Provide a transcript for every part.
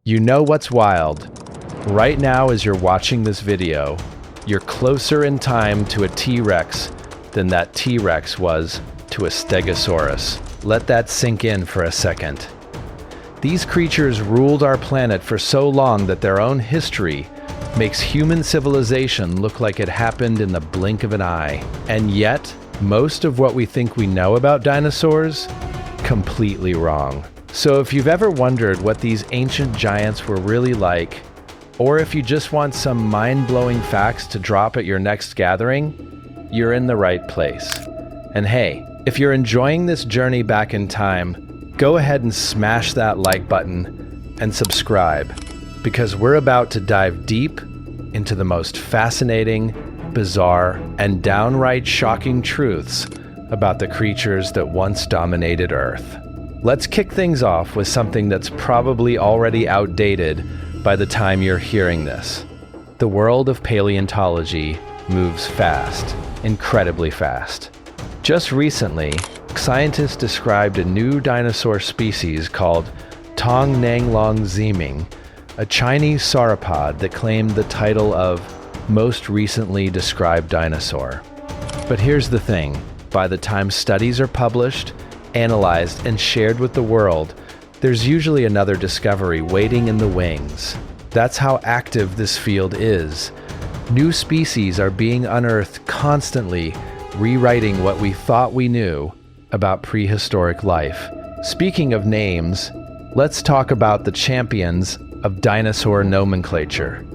You know what's wild? Right now as you're watching this video, you're closer in time to a T-Rex than that T-Rex was to a Stegosaurus. Let that sink in for a second. These creatures ruled our planet for so long that their own history makes human civilization look like it happened in the blink of an eye. And yet, most of what we think we know about dinosaurs, completely wrong. So if you've ever wondered what these ancient giants were really like, or if you just want some mind-blowing facts to drop at your next gathering, you're in the right place. And hey, if you're enjoying this journey back in time, go ahead and smash that like button and subscribe, because we're about to dive deep into the most fascinating, bizarre, and downright shocking truths about the creatures that once dominated Earth. Let's kick things off with something that's probably already outdated by the time you're hearing this. The world of paleontology moves fast, incredibly fast. Just recently, scientists described a new dinosaur species called Tongnanglongziming, a Chinese sauropod that claimed the title of most recently described dinosaur. But here's the thing, by the time studies are published, analyzed, and shared with the world, there's usually another discovery waiting in the wings. That's how active this field is. New species are being unearthed constantly, rewriting what we thought we knew about prehistoric life. Speaking of names, let's talk about the champions of dinosaur nomenclature.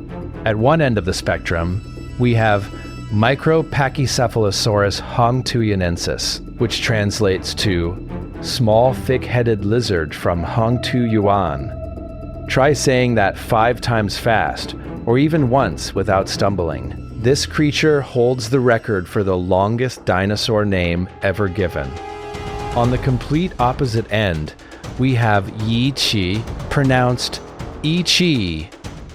At one end of the spectrum, we have Micropachycephalosaurus hongtuiensis, which translates to small, thick-headed lizard from Hongtu Yuan. Try saying that 5 times fast, or even once without stumbling. This creature holds the record for the longest dinosaur name ever given. On the complete opposite end, we have Yiqi, pronounced Ichi,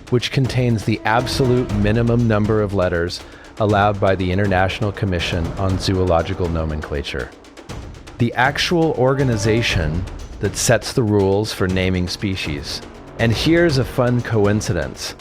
which contains the absolute minimum number of letters allowed by the International Commission on Zoological Nomenclature. The actual organization that sets the rules for naming species. And here's a fun coincidence.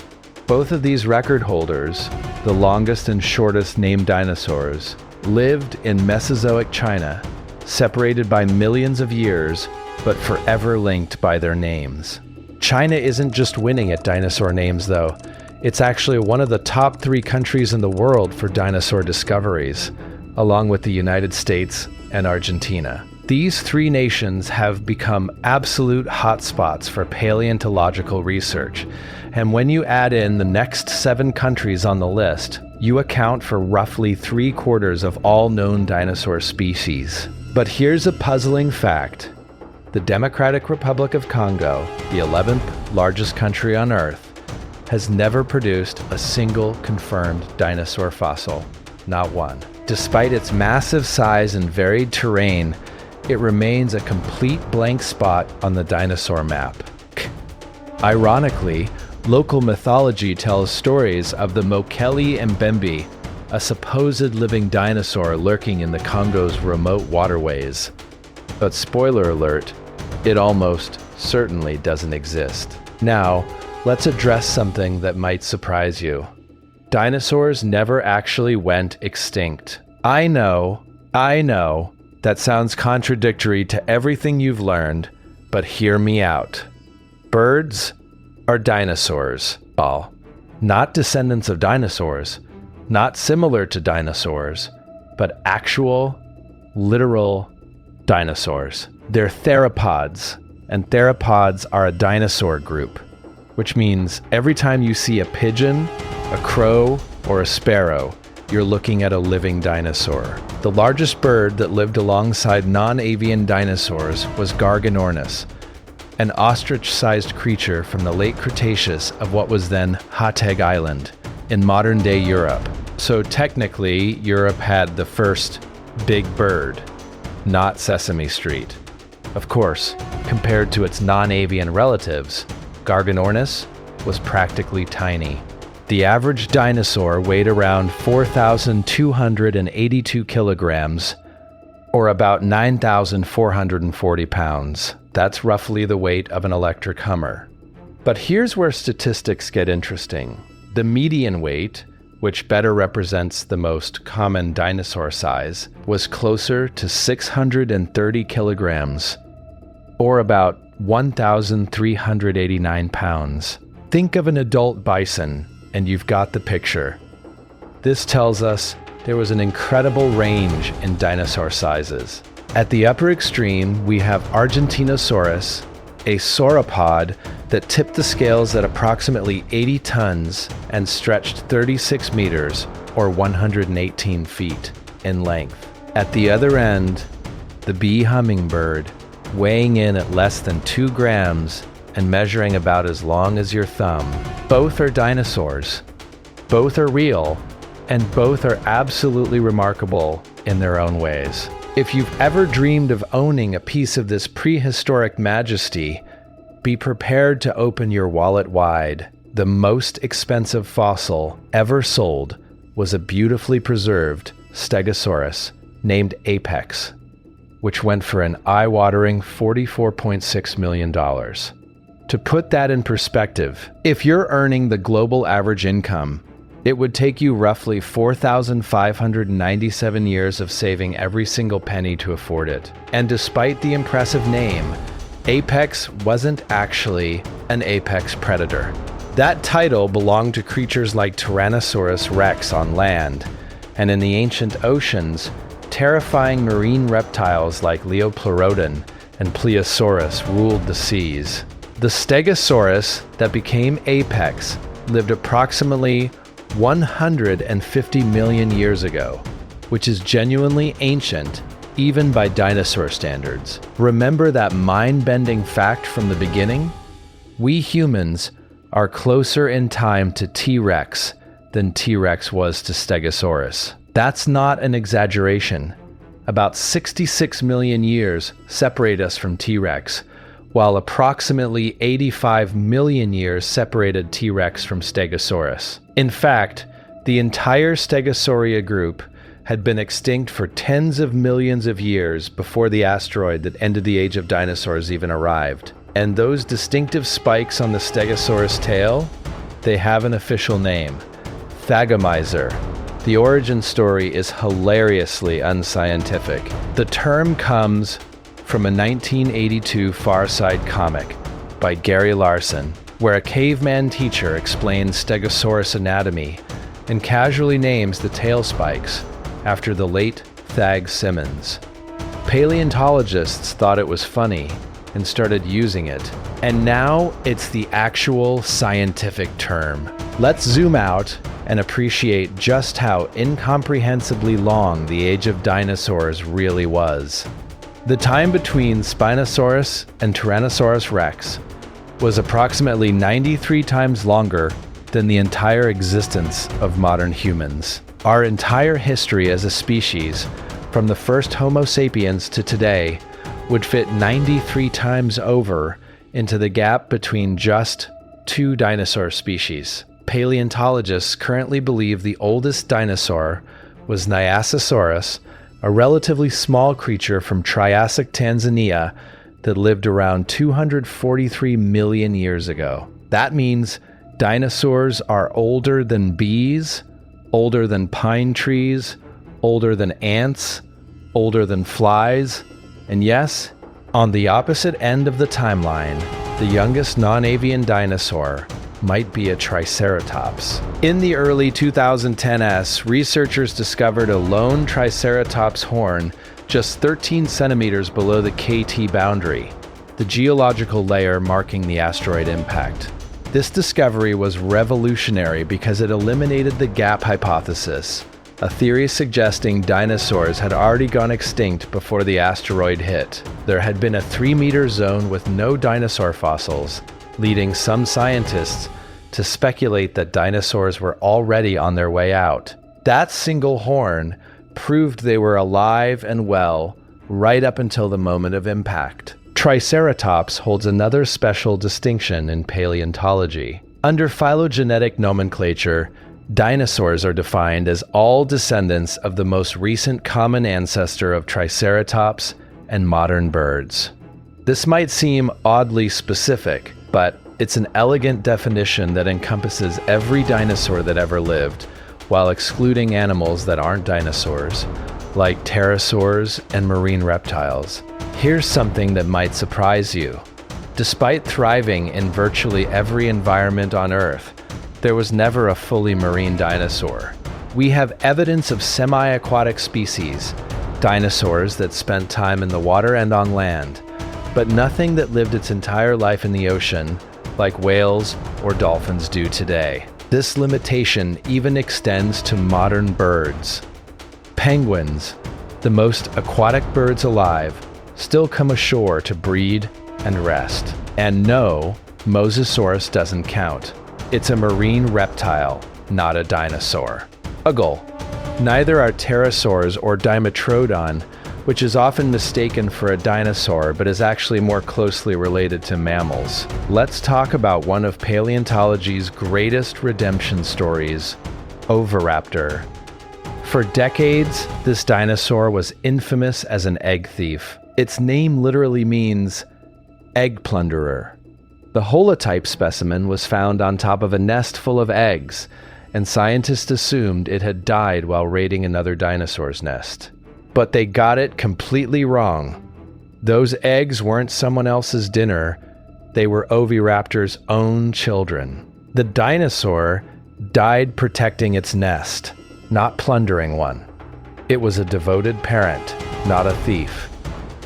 Both of these record holders, the longest and shortest named dinosaurs, lived in Mesozoic China, separated by millions of years, but forever linked by their names. China isn't just winning at dinosaur names, though. It's actually one of the top 3 countries in the world for dinosaur discoveries, along with the United States and Argentina. These 3 nations have become absolute hotspots for paleontological research, and when you add in the next 7 countries on the list, you account for roughly 3/4 of all known dinosaur species. But here's a puzzling fact. The Democratic Republic of Congo, the 11th largest country on Earth, has never produced a single confirmed dinosaur fossil. Not one. Despite its massive size and varied terrain, it remains a complete blank spot on the dinosaur map. Ironically, local mythology tells stories of the Mokele Mbembe, a supposed living dinosaur lurking in the Congo's remote waterways. But spoiler alert, it almost certainly doesn't exist. Now, let's address something that might surprise you. Dinosaurs never actually went extinct. I know, that sounds contradictory to everything you've learned, but hear me out. Birds are dinosaurs, all. Not descendants of dinosaurs, not similar to dinosaurs, but actual, literal dinosaurs. They're theropods, and theropods are a dinosaur group, which means every time you see a pigeon, a crow, or a sparrow, you're looking at a living dinosaur. The largest bird that lived alongside non-avian dinosaurs was Garganornis, an ostrich-sized creature from the late Cretaceous of what was then Hateg Island in modern-day Europe. So technically, Europe had the first big bird, not Sesame Street. Of course, compared to its non-avian relatives, Garganornis was practically tiny. The average dinosaur weighed around 4,282 kilograms, or about 9,440 pounds. That's roughly the weight of an electric Hummer. But here's where statistics get interesting. The median weight, which better represents the most common dinosaur size, was closer to 630 kilograms, or about 1,389 pounds. Think of an adult bison, and you've got the picture. This tells us there was an incredible range in dinosaur sizes. At the upper extreme, we have Argentinosaurus, a sauropod that tipped the scales at approximately 80 tons and stretched 36 meters, or 118 feet, in length. At the other end, the bee hummingbird, weighing in at less than 2 grams and measuring about as long as your thumb. Both are dinosaurs, both are real, and both are absolutely remarkable in their own ways. If you've ever dreamed of owning a piece of this prehistoric majesty, be prepared to open your wallet wide. The most expensive fossil ever sold was a beautifully preserved Stegosaurus named Apex, which went for an eye-watering $44.6 million. To put that in perspective, if you're earning the global average income, it would take you roughly 4,597 years of saving every single penny to afford it. And despite the impressive name, Apex wasn't actually an apex predator. That title belonged to creatures like Tyrannosaurus rex on land, and in the ancient oceans, terrifying marine reptiles like Leopleurodon and Plesiosaurus ruled the seas. The Stegosaurus that became Apex lived approximately 150 million years ago, which is genuinely ancient even by dinosaur standards. Remember that mind-bending fact from the beginning? We humans are closer in time to T-Rex than T-Rex was to Stegosaurus. That's not an exaggeration. About 66 million years separate us from T-Rex, while approximately 85 million years separated T-Rex from Stegosaurus. In fact, the entire Stegosauria group had been extinct for tens of millions of years before the asteroid that ended the age of dinosaurs even arrived. And those distinctive spikes on the Stegosaurus tail, they have an official name: Thagomizer. The origin story is hilariously unscientific. The term comes from a 1982 Far Side comic by Gary Larson, where a caveman teacher explains Stegosaurus anatomy and casually names the tail spikes after the late Thag Simmons. Paleontologists thought it was funny and started using it, and now it's the actual scientific term. Let's zoom out and appreciate just how incomprehensibly long the age of dinosaurs really was. The time between Spinosaurus and Tyrannosaurus rex was approximately 93 times longer than the entire existence of modern humans. Our entire history as a species, from the first Homo sapiens to today, would fit 93 times over into the gap between just 2 dinosaur species. Paleontologists currently believe the oldest dinosaur was Nyasasaurus, a relatively small creature from Triassic Tanzania that lived around 243 million years ago. That means dinosaurs are older than bees, older than pine trees, older than ants, older than flies, and yes, on the opposite end of the timeline, the youngest non-avian dinosaur might be a Triceratops. In the early 2010s, researchers discovered a lone Triceratops horn just 13 centimeters below the KT boundary, the geological layer marking the asteroid impact. This discovery was revolutionary because it eliminated the gap hypothesis, a theory suggesting dinosaurs had already gone extinct before the asteroid hit. There had been a 3-meter zone with no dinosaur fossils, leading some scientists to speculate that dinosaurs were already on their way out. That single horn proved they were alive and well right up until the moment of impact. Triceratops holds another special distinction in paleontology. Under phylogenetic nomenclature, dinosaurs are defined as all descendants of the most recent common ancestor of Triceratops and modern birds. This might seem oddly specific, but It's an elegant definition that encompasses every dinosaur that ever lived, while excluding animals that aren't dinosaurs, like pterosaurs and marine reptiles. Here's something that might surprise you. Despite thriving in virtually every environment on Earth, there was never a fully marine dinosaur. We have evidence of semi-aquatic species, dinosaurs that spent time in the water and on land, but nothing that lived its entire life in the ocean, like whales or dolphins do today. This limitation even extends to modern birds. Penguins, the most aquatic birds alive, still come ashore to breed and rest. And no, Mosasaurus doesn't count. It's a marine reptile, not a dinosaur. Uggle. Neither are pterosaurs or Dimetrodon, which is often mistaken for a dinosaur but is actually more closely related to mammals. Let's talk about one of paleontology's greatest redemption stories, Oviraptor. For decades, this dinosaur was infamous as an egg thief. Its name literally means egg plunderer. The holotype specimen was found on top of a nest full of eggs, and scientists assumed it had died while raiding another dinosaur's nest. But they got it completely wrong. Those eggs weren't someone else's dinner, they were Oviraptor's own children. The dinosaur died protecting its nest, not plundering one. It was a devoted parent, not a thief.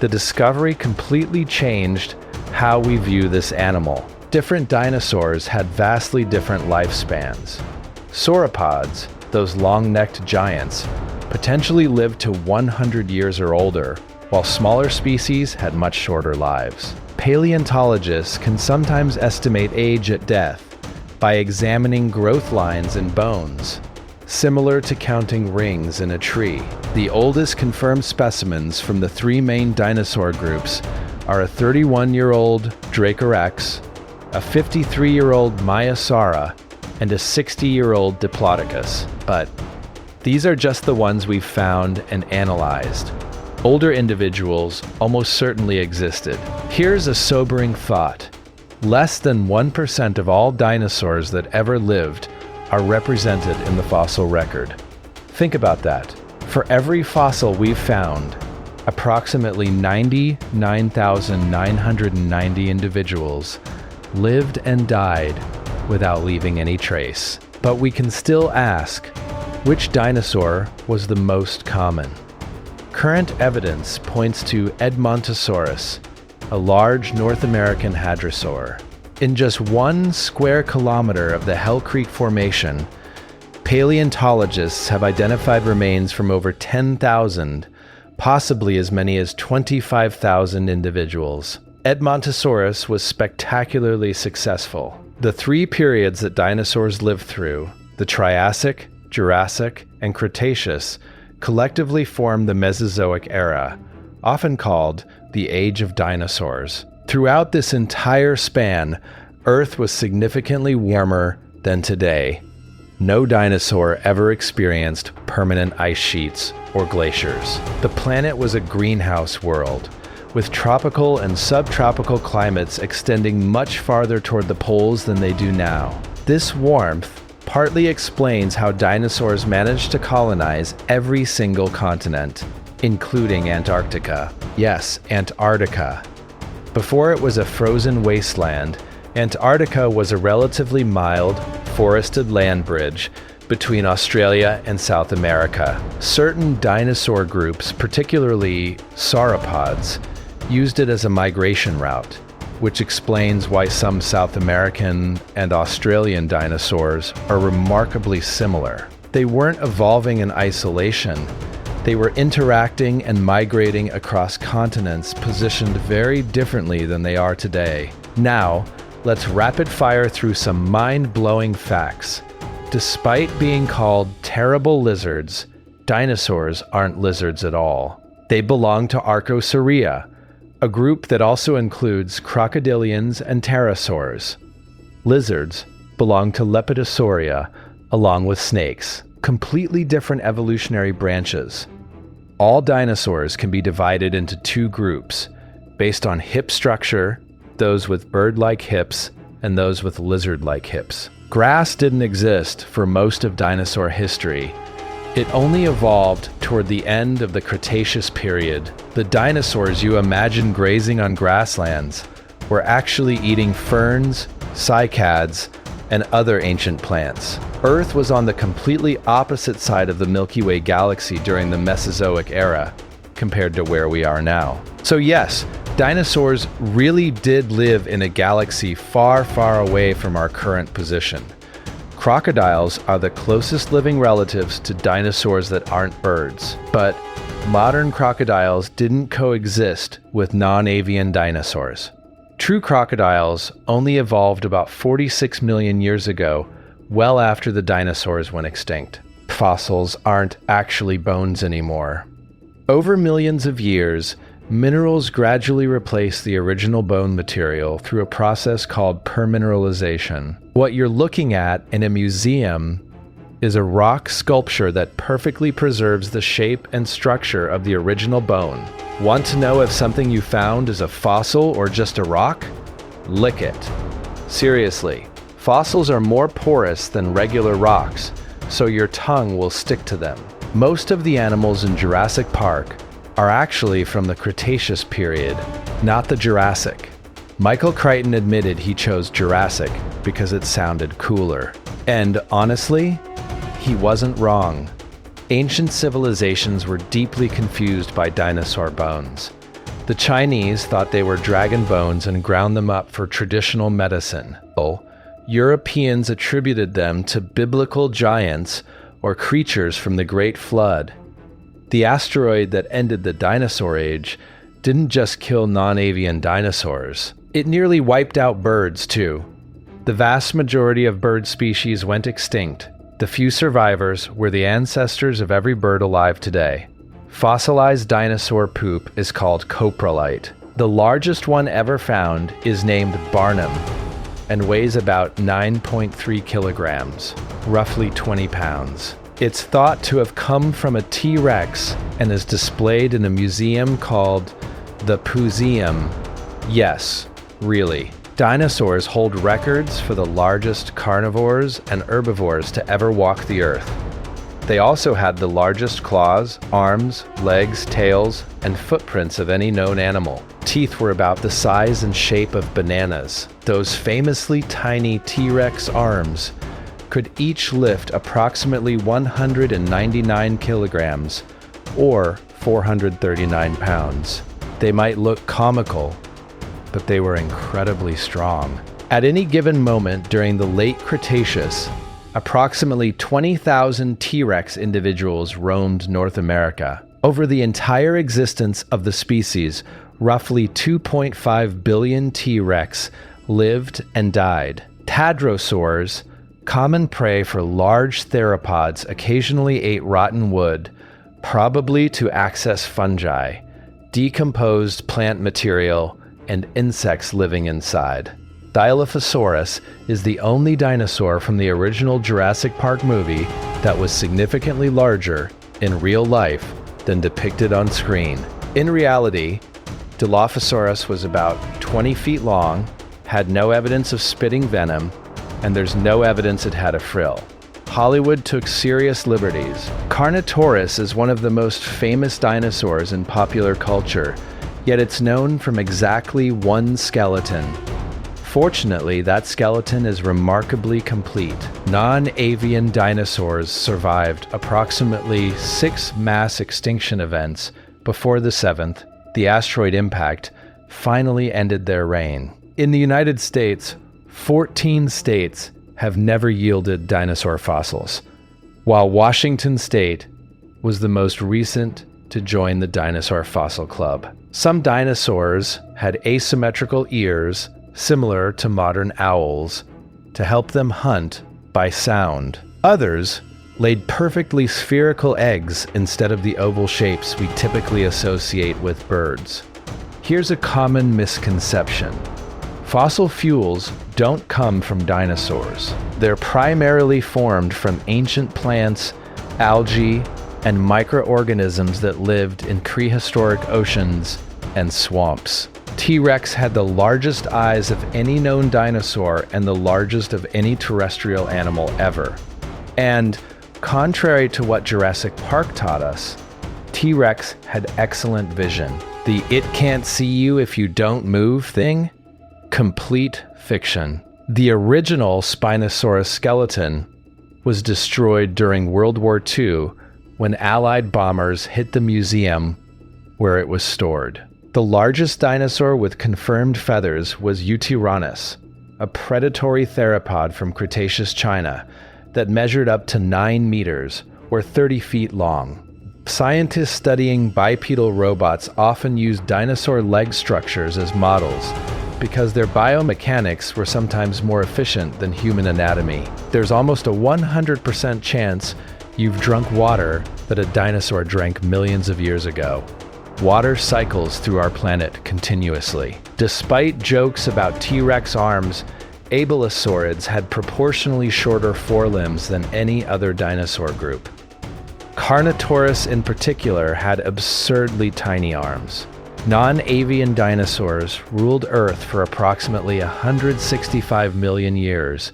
The discovery completely changed how we view this animal. Different dinosaurs had vastly different lifespans. Sauropods, those long-necked giants, potentially lived to 100 years or older, while smaller species had much shorter lives. Paleontologists can sometimes estimate age at death by examining growth lines in bones, similar to counting rings in a tree. The oldest confirmed specimens from the three main dinosaur groups are a 31-year-old Dracorex, a 53-year-old Maiasaura, and a 60-year-old Diplodocus. But these are just the ones we've found and analyzed. Older individuals almost certainly existed. Here's a sobering thought. Less than 1% of all dinosaurs that ever lived are represented in the fossil record. Think about that. For every fossil we've found, approximately 99,990 individuals lived and died without leaving any trace. But we can still ask, which dinosaur was the most common? Current evidence points to Edmontosaurus, a large North American hadrosaur. In just 1 square kilometer of the Hell Creek Formation, paleontologists have identified remains from over 10,000, possibly as many as 25,000 individuals. Edmontosaurus was spectacularly successful. The 3 periods that dinosaurs lived through, the Triassic, Jurassic, and Cretaceous, collectively form the Mesozoic era, often called the Age of Dinosaurs. Throughout this entire span, Earth was significantly warmer than today. No dinosaur ever experienced permanent ice sheets or glaciers. The planet was a greenhouse world, with tropical and subtropical climates extending much farther toward the poles than they do now. This warmth partly explains how dinosaurs managed to colonize every single continent, including Antarctica. Yes, Antarctica. Before it was a frozen wasteland, Antarctica was a relatively mild, forested land bridge between Australia and South America. Certain dinosaur groups, particularly sauropods, used it as a migration route, which explains why some South American and Australian dinosaurs are remarkably similar. They weren't evolving in isolation. They were interacting and migrating across continents positioned very differently than they are today. Now, let's rapid fire through some mind-blowing facts. Despite being called terrible lizards, dinosaurs aren't lizards at all. They belong to Archosauria, a group that also includes crocodilians and pterosaurs. Lizards belong to Lepidosauria, along with snakes, completely different evolutionary branches. All dinosaurs can be divided into 2 groups, based on hip structure, those with bird-like hips, and those with lizard-like hips. Grass didn't exist for most of dinosaur history. It only evolved toward the end of the Cretaceous period. The dinosaurs you imagine grazing on grasslands were actually eating ferns, cycads, and other ancient plants. Earth was on the completely opposite side of the Milky Way galaxy during the Mesozoic era, compared to where we are now. So yes, dinosaurs really did live in a galaxy far, far away from our current position. Crocodiles are the closest living relatives to dinosaurs that aren't birds, but modern crocodiles didn't coexist with non-avian dinosaurs. True crocodiles only evolved about 46 million years ago, well after the dinosaurs went extinct. Fossils aren't actually bones anymore. Over millions of years, minerals gradually replace the original bone material through a process called permineralization. What you're looking at in a museum is a rock sculpture that perfectly preserves the shape and structure of the original bone. Want to know if something you found is a fossil or just a rock? Lick it. Seriously, fossils are more porous than regular rocks, so your tongue will stick to them. Most of the animals in Jurassic Park are actually from the Cretaceous period, not the Jurassic. Michael Crichton admitted he chose Jurassic because it sounded cooler. And honestly, he wasn't wrong. Ancient civilizations were deeply confused by dinosaur bones. The Chinese thought they were dragon bones and ground them up for traditional medicine. Europeans attributed them to biblical giants or creatures from the Great Flood. The asteroid that ended the dinosaur age didn't just kill non-avian dinosaurs. It nearly wiped out birds, too. The vast majority of bird species went extinct. The few survivors were the ancestors of every bird alive today. Fossilized dinosaur poop is called coprolite. The largest one ever found is named Barnum and weighs about 9.3 kilograms, roughly 20 pounds. It's thought to have come from a T-Rex and is displayed in a museum called the Puseum. Yes, really. Dinosaurs hold records for the largest carnivores and herbivores to ever walk the earth. They also had the largest claws, arms, legs, tails, and footprints of any known animal. Teeth were about the size and shape of bananas. Those famously tiny T-Rex arms could each lift approximately 199 kilograms, or 439 pounds. They might look comical, but they were incredibly strong. At any given moment during the late Cretaceous, approximately 20,000 T-Rex individuals roamed North America. Over the entire existence of the species, roughly 2.5 billion T-Rex lived and died. Hadrosaurs, common prey for large theropods, occasionally ate rotten wood, probably to access fungi, decomposed plant material, and insects living inside. Dilophosaurus is the only dinosaur from the original Jurassic Park movie that was significantly larger in real life than depicted on screen. In reality, Dilophosaurus was about 20 feet long, had no evidence of spitting venom, and there's no evidence it had a frill. Hollywood took serious liberties. Carnotaurus is one of the most famous dinosaurs in popular culture, yet it's known from exactly one skeleton. Fortunately, that skeleton is remarkably complete. Non-avian dinosaurs survived approximately 6 mass extinction events before the 7th, the asteroid impact, finally ended their reign. In the United States, 14 states have never yielded dinosaur fossils, while Washington State was the most recent to join the Dinosaur Fossil Club. Some dinosaurs had asymmetrical ears similar to modern owls to help them hunt by sound. Others laid perfectly spherical eggs instead of the oval shapes we typically associate with birds. Here's a common misconception. Fossil fuels don't come from dinosaurs. They're primarily formed from ancient plants, algae, and microorganisms that lived in prehistoric oceans and swamps. T-Rex had the largest eyes of any known dinosaur and the largest of any terrestrial animal ever. And contrary to what Jurassic Park taught us, T-Rex had excellent vision. The "it can't see you if you don't move" thing? Complete fiction. The original Spinosaurus skeleton was destroyed during World War II when Allied bombers hit the museum where it was stored. The largest dinosaur with confirmed feathers was Tyrannosaurus, a predatory theropod from Cretaceous China that measured up to 9 meters, or 30 feet long. Scientists studying bipedal robots often use dinosaur leg structures as models because their biomechanics were sometimes more efficient than human anatomy. There's almost a 100% chance you've drunk water that a dinosaur drank millions of years ago. Water cycles through our planet continuously. Despite jokes about T-Rex arms, abelisaurids had proportionally shorter forelimbs than any other dinosaur group. Carnotaurus in particular had absurdly tiny arms. Non-avian dinosaurs ruled Earth for approximately 165 million years,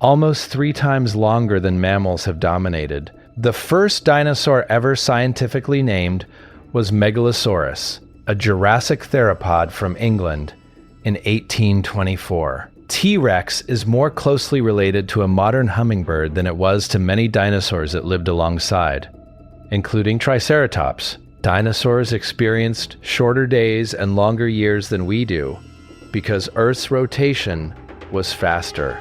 almost 3 times longer than mammals have dominated. The first dinosaur ever scientifically named was Megalosaurus, a Jurassic theropod from England in 1824. T-Rex is more closely related to a modern hummingbird than it was to many dinosaurs that lived alongside, including Triceratops. Dinosaurs experienced shorter days and longer years than we do because Earth's rotation was faster.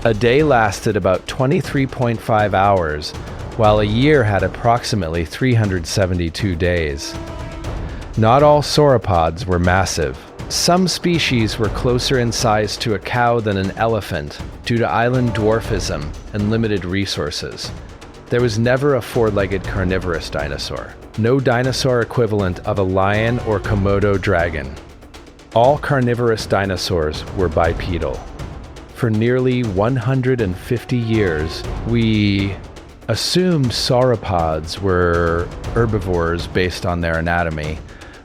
A day lasted about 23.5 hours, while a year had approximately 372 days. Not all sauropods were massive. Some species were closer in size to a cow than an elephant due to island dwarfism and limited resources. There was never a 4-legged carnivorous dinosaur. No dinosaur equivalent of a lion or Komodo dragon. All carnivorous dinosaurs were bipedal. For nearly 150 years, we assumed sauropods were herbivores based on their anatomy,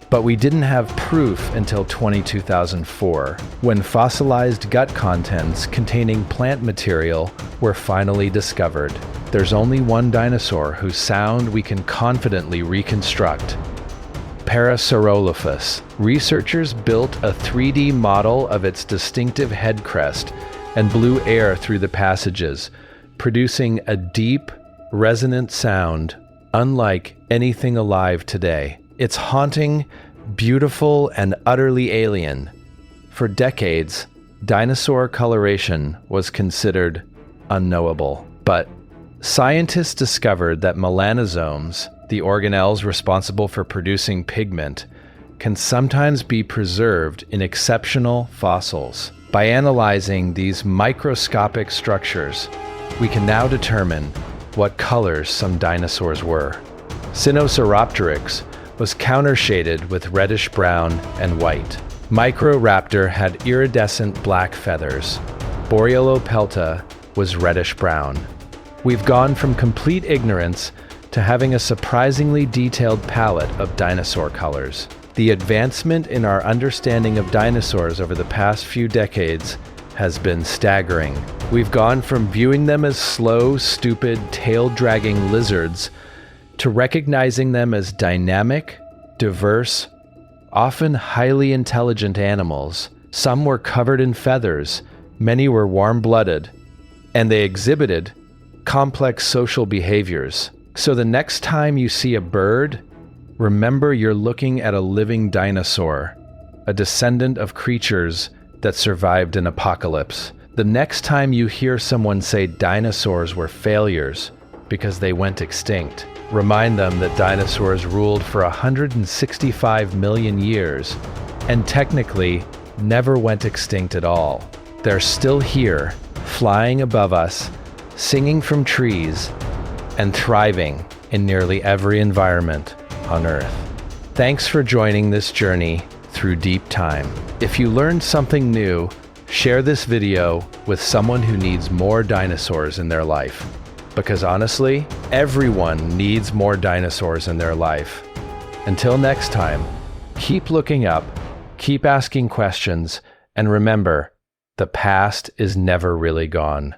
but we didn't have proof until 2004, when fossilized gut contents containing plant material were finally discovered. There's only one dinosaur whose sound we can confidently reconstruct: Parasaurolophus. Researchers built a 3D model of its distinctive head crest and blew air through the passages, producing a deep, resonant sound unlike anything alive today. It's haunting, beautiful, and utterly alien. For decades, dinosaur coloration was considered unknowable. But scientists discovered that melanosomes, the organelles responsible for producing pigment, can sometimes be preserved in exceptional fossils. By analyzing these microscopic structures, we can now determine what colors some dinosaurs were. Sinosauropteryx was countershaded with reddish-brown and white. Microraptor had iridescent black feathers. Borealopelta was reddish-brown. We've gone from complete ignorance to having a surprisingly detailed palette of dinosaur colors. The advancement in our understanding of dinosaurs over the past few decades has been staggering. We've gone from viewing them as slow, stupid, tail-dragging lizards to recognizing them as dynamic, diverse, often highly intelligent animals. Some were covered in feathers, many were warm-blooded, and they exhibited complex social behaviors. So the next time you see a bird, remember you're looking at a living dinosaur, a descendant of creatures that survived an apocalypse. The next time you hear someone say dinosaurs were failures because they went extinct, remind them that dinosaurs ruled for 165 million years and technically never went extinct at all. They're still here, flying above us, singing from trees, and thriving in nearly every environment on Earth. Thanks for joining this journey through deep time. If you learned something new, share this video with someone who needs more dinosaurs in their life. Because honestly, everyone needs more dinosaurs in their life. Until next time, keep looking up Keep asking questions, and remember, the past is never really gone.